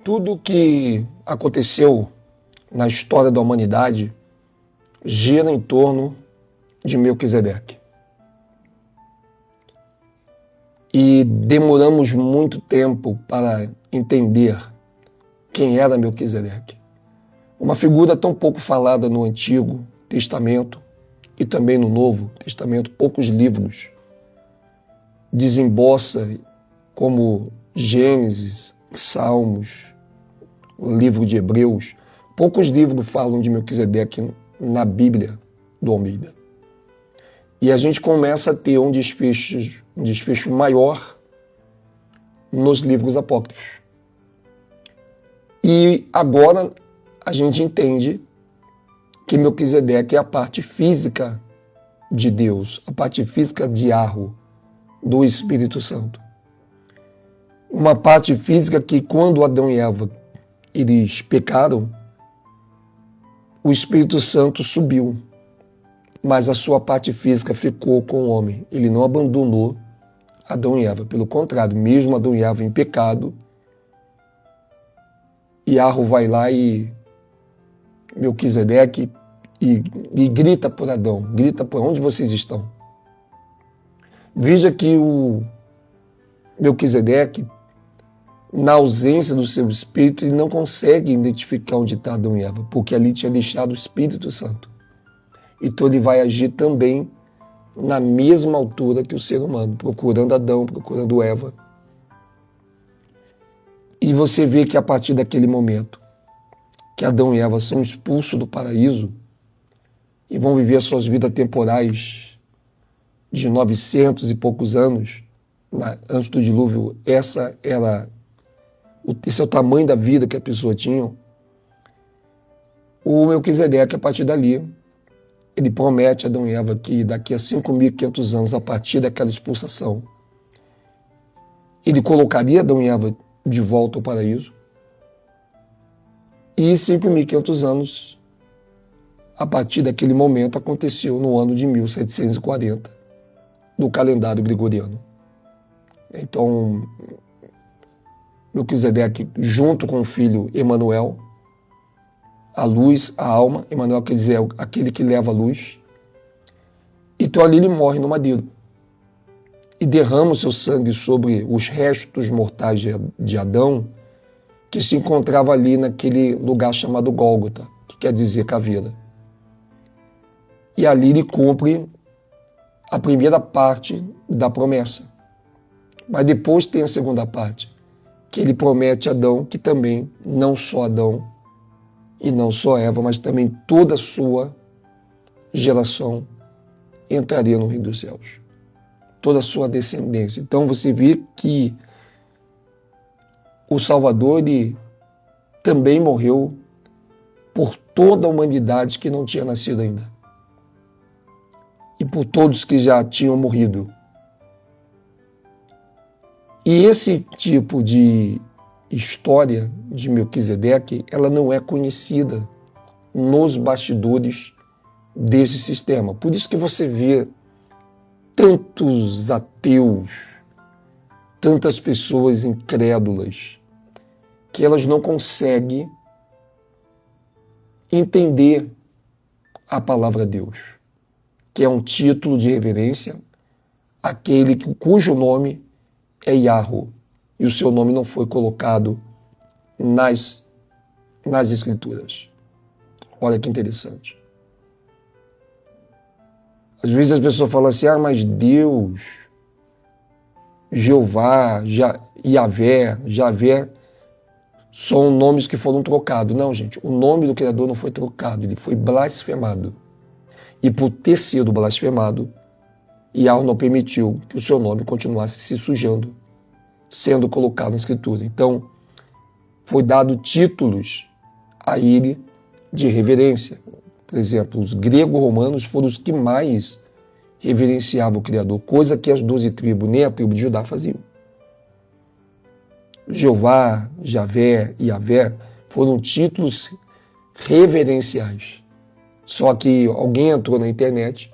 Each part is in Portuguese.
Tudo que aconteceu na história da humanidade gira em torno de Melquisedeque. E demoramos muito tempo para entender quem era Melquisedeque. Uma figura tão pouco falada no Antigo Testamento e também no Novo Testamento, poucos livros desemboça como Gênesis, Salmos, o livro de Hebreus. Poucos livros falam de Melquisedeque na Bíblia do Almeida. E a gente começa a ter um desfecho maior nos livros apócrifos. E agora a gente entende que Melquisedeque é a parte física de Deus, a parte física de Arro, do Espírito Santo. Uma parte física que, quando Adão e Eva eles pecaram, o Espírito Santo subiu, mas a sua parte física ficou com o homem. Ele não abandonou Adão e Eva. Pelo contrário, mesmo Adão e Eva em pecado, Arro vai lá e Melquisedeque e grita por Adão, grita por onde vocês estão. Veja que o Melquisedeque, na ausência do seu espírito, ele não consegue identificar onde está Adão e Eva, porque ali tinha deixado o Espírito Santo. Então ele vai agir também na mesma altura que o ser humano, procurando Adão, procurando Eva. E você vê que a partir daquele momento que Adão e Eva são expulsos do paraíso e vão viver suas vidas temporais de 900 e poucos anos, antes do dilúvio, esse é o tamanho da vida que a pessoa tinha. O Melquisedeque, a partir dali, ele promete a Adão e Eva que daqui a 5.500 anos, a partir daquela expulsação, ele colocaria Adão e Eva de volta ao paraíso. E 5.500 anos, a partir daquele momento, aconteceu no ano de 1740, do calendário gregoriano. Então, Melquisedeque, junto com o filho Emanuel, a luz, a alma, Emanuel quer dizer aquele que leva a luz, então ali ele morre no madeiro e derrama o seu sangue sobre os restos mortais de Adão, que se encontrava ali naquele lugar chamado Gólgota, que quer dizer caveira. E ali ele cumpre a primeira parte da promessa. Mas depois tem a segunda parte, que ele promete a Adão que também, não só Adão e não só Eva, mas também toda a sua geração entraria no reino dos céus. Toda a sua descendência. Então você vê que o Salvador ele também morreu por toda a humanidade que não tinha nascido ainda. E por todos que já tinham morrido. E esse tipo de história de Melquisedeque, ela não é conhecida nos bastidores desse sistema. Por isso que você vê tantos ateus, tantas pessoas incrédulas, que elas não conseguem entender a palavra Deus, que é um título de reverência, aquele cujo nome é Yahweh, e o seu nome não foi colocado nas Escrituras. Olha que interessante. Às vezes as pessoas falam assim, mas Deus, Jeová, Javé, são nomes que foram trocados. Não, gente, o nome do Criador não foi trocado, ele foi blasfemado. E por ter sido blasfemado, Yahweh não permitiu que o seu nome continuasse se sujando, sendo colocado na Escritura. Então, foi dado títulos a ele de reverência. Por exemplo, os gregos-romanos foram os que mais reverenciavam o Criador, coisa que as 12 tribos, nem a tribo de Judá, faziam. Jeová, Javé e Yahvé foram títulos reverenciais. Só que alguém entrou na internet,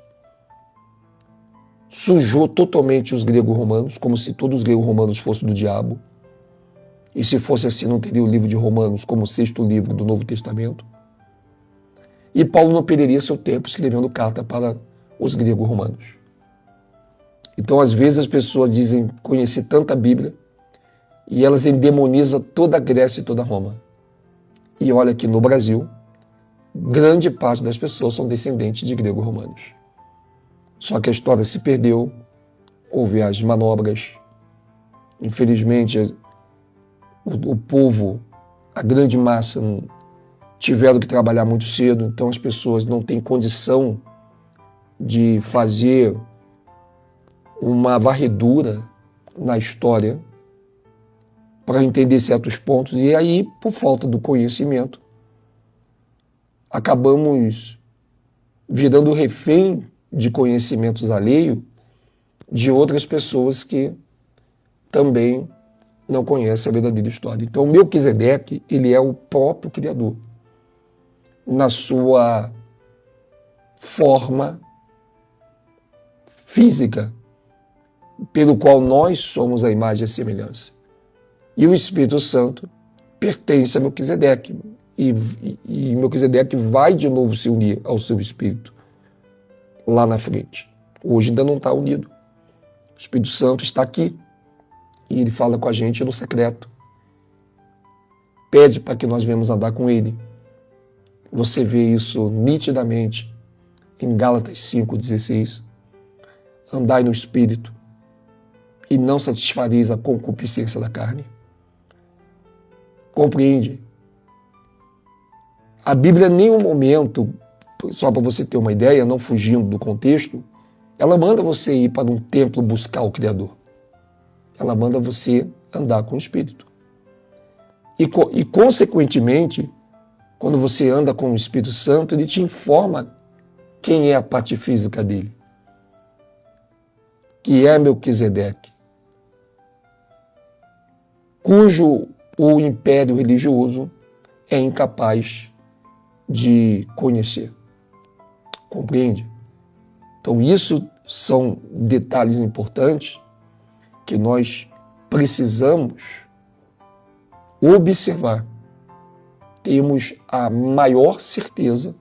sujou totalmente os gregos-romanos, como se todos os gregos-romanos fossem do diabo, E se fosse assim, não teria o livro de Romanos como o 6º livro do Novo Testamento. E Paulo não perderia seu tempo escrevendo carta para os grego-romanos. Então, às vezes, as pessoas dizem conhecer tanta Bíblia e elas endemonizam toda a Grécia e toda a Roma. E olha que no Brasil, grande parte das pessoas são descendentes de grego-romanos. Só que a história se perdeu, houve as manobras. Infelizmente, o povo, a grande massa, tiveram que trabalhar muito cedo, então as pessoas não têm condição de fazer uma varredura na história para entender certos pontos. E aí, por falta do conhecimento, acabamos virando refém de conhecimentos alheios de outras pessoas que também não conhecem a verdadeira história. Então, Melquisedeque, ele é o próprio Criador, na sua forma física, pelo qual nós somos a imagem e a semelhança. E o Espírito Santo pertence a Melquisedeque. E Melquisedeque vai de novo se unir ao seu Espírito lá na frente. Hoje ainda não está unido. O Espírito Santo está aqui e ele fala com a gente no secreto. Pede para que nós venhamos andar com ele. Você vê isso nitidamente em Gálatas 5,16. Andai no Espírito e não satisfareis a concupiscência da carne. Compreende? A Bíblia, em nenhum momento, só para você ter uma ideia, não fugindo do contexto, ela manda você ir para um templo buscar o Criador. Ela manda você andar com o Espírito. E consequentemente, quando você anda com o Espírito Santo, ele te informa quem é a parte física dele, que é Melquisedeque, cujo o império religioso é incapaz de conhecer. Compreende? Então, isso são detalhes importantes que nós precisamos observar. Temos a maior certeza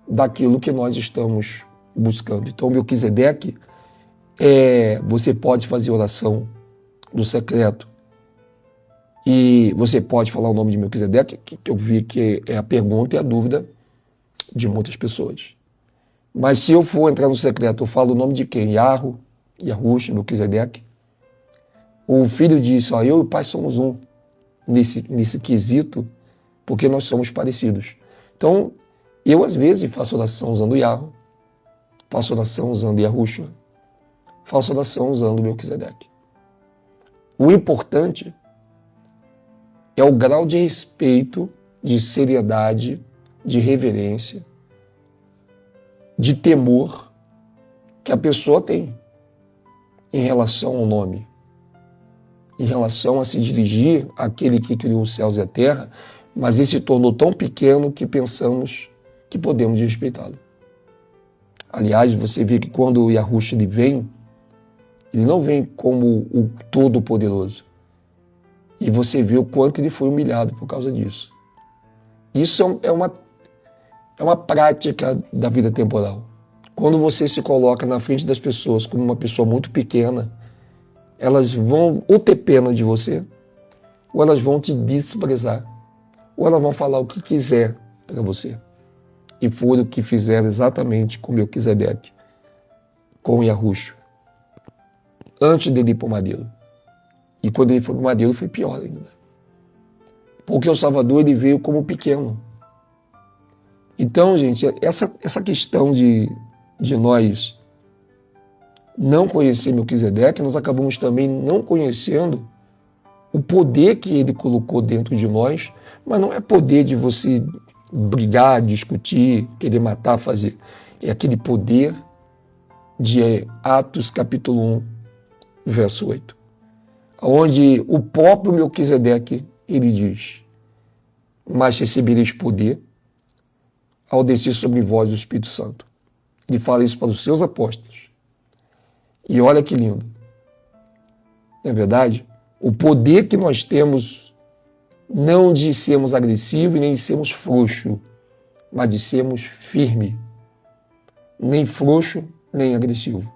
daquilo que nós estamos buscando. Então, Melquisedeque, você pode fazer oração no secreto e você pode falar o nome de Melquisedeque, que eu vi que é a pergunta e a dúvida de muitas pessoas. Mas se eu for entrar no secreto, eu falo o nome de quem? Yarro, Yahush, Melquisedeque. O filho disse, eu e o pai somos um nesse quesito, porque nós somos parecidos. Então, eu às vezes faço oração usando Yarro, faço oração usando Yahushua, faço oração usando Melquisedeque. O importante é o grau de respeito, de seriedade, de reverência, de temor que a pessoa tem em relação ao nome, em relação a se dirigir àquele que criou os céus e a terra, mas ele se tornou tão pequeno que pensamos que podemos respeitá-lo. Aliás, você vê que quando o Yahushua ele vem, ele não vem como o Todo-Poderoso. E você vê o quanto ele foi humilhado por causa disso. Isso é uma prática da vida temporal. Quando você se coloca na frente das pessoas como uma pessoa muito pequena, elas vão ou ter pena de você, ou elas vão te desprezar, ou elas vão falar o que quiser para você. E foi o que fizeram exatamente com Melquisedeque, com Yahushua, antes dele ir para o madeiro. E quando ele foi para o madeiro, foi pior ainda. Porque o Salvador ele veio como pequeno. Então, gente, essa questão de nós não conhecer Melquisedeque, nós acabamos também não conhecendo o poder que ele colocou dentro de nós, mas não é poder de você brigar, discutir, querer matar, fazer. É aquele poder de Atos capítulo 1, verso 8. Onde o próprio Melquisedeque, ele diz, mas recebereis poder ao descer sobre vós o Espírito Santo. Ele fala isso para os seus apóstolos. E olha que lindo. Não é verdade? O poder que nós temos não de sermos agressivos e nem de sermos frouxos, mas de sermos firmes, nem frouxo, nem agressivo.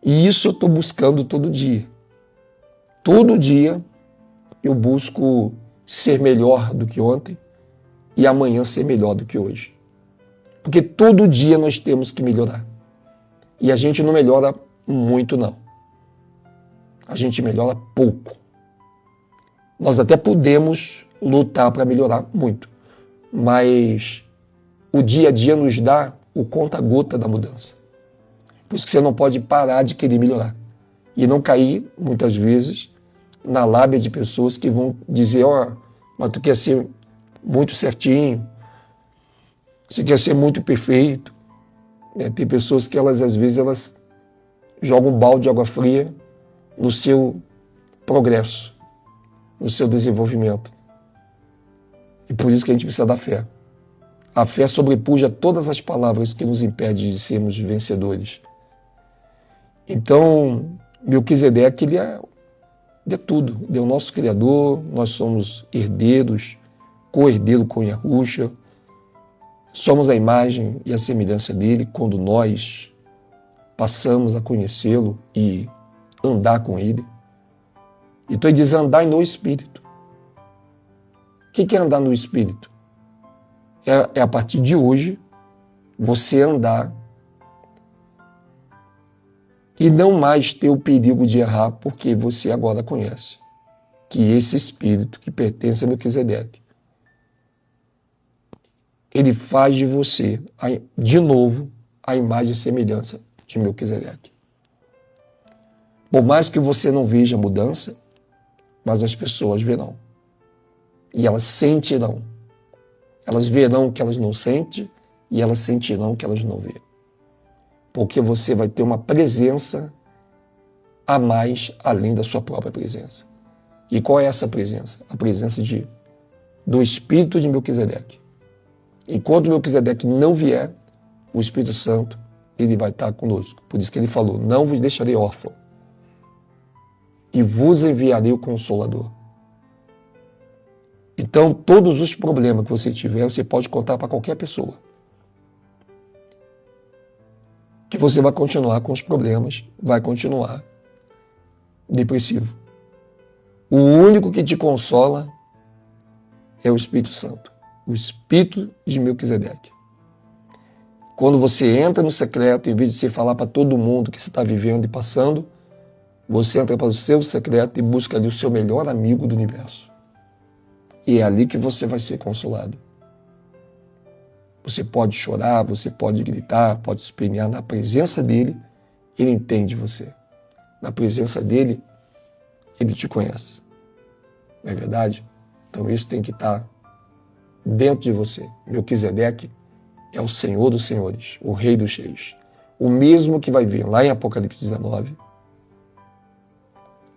E isso eu estou buscando todo dia. Todo dia eu busco ser melhor do que ontem e amanhã ser melhor do que hoje. Porque todo dia nós temos que melhorar. E a gente não melhora muito, não. A gente melhora pouco. Nós até podemos lutar para melhorar muito, mas o dia a dia nos dá o conta-gota da mudança. Por isso que você não pode parar de querer melhorar. E não cair, muitas vezes, na lábia de pessoas que vão dizer, mas tu quer ser muito certinho, você quer ser muito perfeito. Tem pessoas que às vezes, elas jogam um balde de água fria no seu progresso, no seu desenvolvimento. E por isso que a gente precisa da fé. A fé sobrepuja todas as palavras que nos impedem de sermos vencedores. Então, Melquisedeque, ele é tudo. Ele é o nosso Criador, nós somos herdeiros, co-herdeiro com Yahushua, somos a imagem e a semelhança dele quando nós passamos a conhecê-lo e andar com ele. Então ele diz andar no Espírito. O que é andar no Espírito? É a partir de hoje você andar e não mais ter o perigo de errar, porque você agora conhece que esse Espírito que pertence a Melquisedeque, ele faz de você, de novo, a imagem e semelhança de Melquisedeque. Por mais que você não veja mudança, mas as pessoas verão. E elas sentirão. Elas verão o que elas não sentem e elas sentirão o que elas não veem. Porque você vai ter uma presença a mais além da sua própria presença. E qual é essa presença? A presença do Espírito de Melquisedeque. Enquanto Melquisedeque não vier, o Espírito Santo, ele vai estar conosco. Por isso que ele falou, não vos deixarei órfão, e vos enviarei o Consolador. Então, todos os problemas que você tiver, você pode contar para qualquer pessoa. Que você vai continuar com os problemas, vai continuar depressivo. O único que te consola é o Espírito Santo, o Espírito de Melquisedeque. Quando você entra no secreto, em vez de você falar para todo mundo que você está vivendo e passando, você entra para o seu secreto e busca ali o seu melhor amigo do universo. E é ali que você vai ser consolado. Você pode chorar, você pode gritar, pode espernear. Na presença dele, ele entende você. Na presença dele, ele te conhece. Não é verdade? Então isso tem que estar dentro de você. Melquisedeque é o Senhor dos Senhores, o Rei dos Reis. O mesmo que vai vir lá em Apocalipse 19.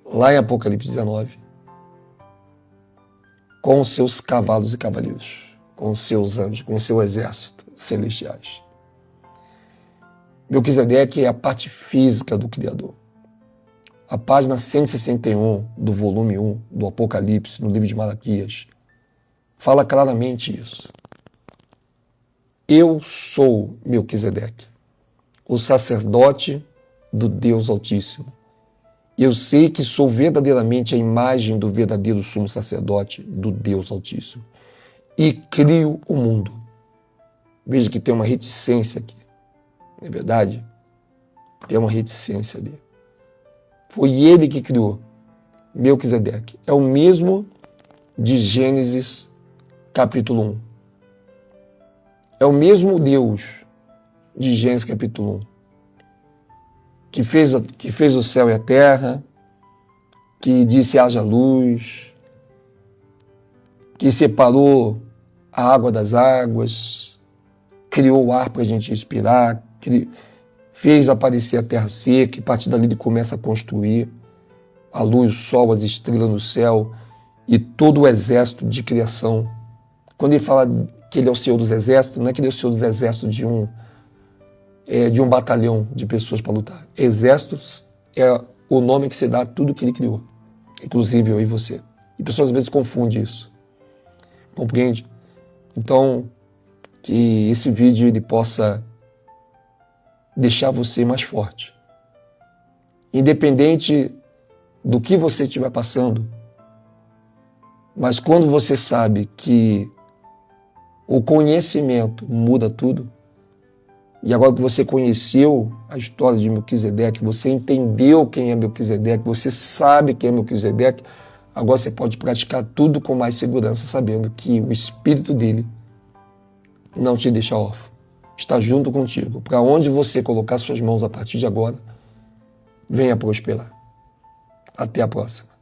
Lá em Apocalipse 19. Com os seus cavalos e cavaleiros, com os seus anjos, com o seu exército celestiais. Melquisedeque é a parte física do Criador. A página 161 do volume 1 do Apocalipse, no livro de Malaquias, fala claramente isso. Eu sou Melquisedeque, o sacerdote do Deus Altíssimo. Eu sei que sou verdadeiramente a imagem do verdadeiro sumo sacerdote do Deus Altíssimo. E crio o mundo. Veja que tem uma reticência aqui. Não é verdade? Tem uma reticência ali. Foi ele que criou Melquisedeque. É o mesmo de Gênesis capítulo 1. É o mesmo Deus de Gênesis capítulo 1. Que fez o céu e a terra, que disse haja luz, que separou a água das águas, criou o ar para a gente respirar, fez aparecer a terra seca, e a partir dali ele começa a construir a luz, o sol, as estrelas no céu e todo o exército de criação. Quando ele fala que ele é o Senhor dos exércitos, não é que ele é o Senhor dos exércitos de um batalhão de pessoas para lutar. Exércitos é o nome que se dá a tudo que ele criou, inclusive eu e você. E pessoas às vezes confundem isso. Compreende? Então, que esse vídeo ele possa deixar você mais forte. Independente do que você estiver passando, mas quando você sabe que o conhecimento muda tudo, e agora que você conheceu a história de Melquisedeque, você entendeu quem é Melquisedeque, você sabe quem é Melquisedeque, agora você pode praticar tudo com mais segurança, sabendo que o Espírito dele não te deixa órfão. Está junto contigo. Para onde você colocar suas mãos a partir de agora, venha prosperar. Até a próxima.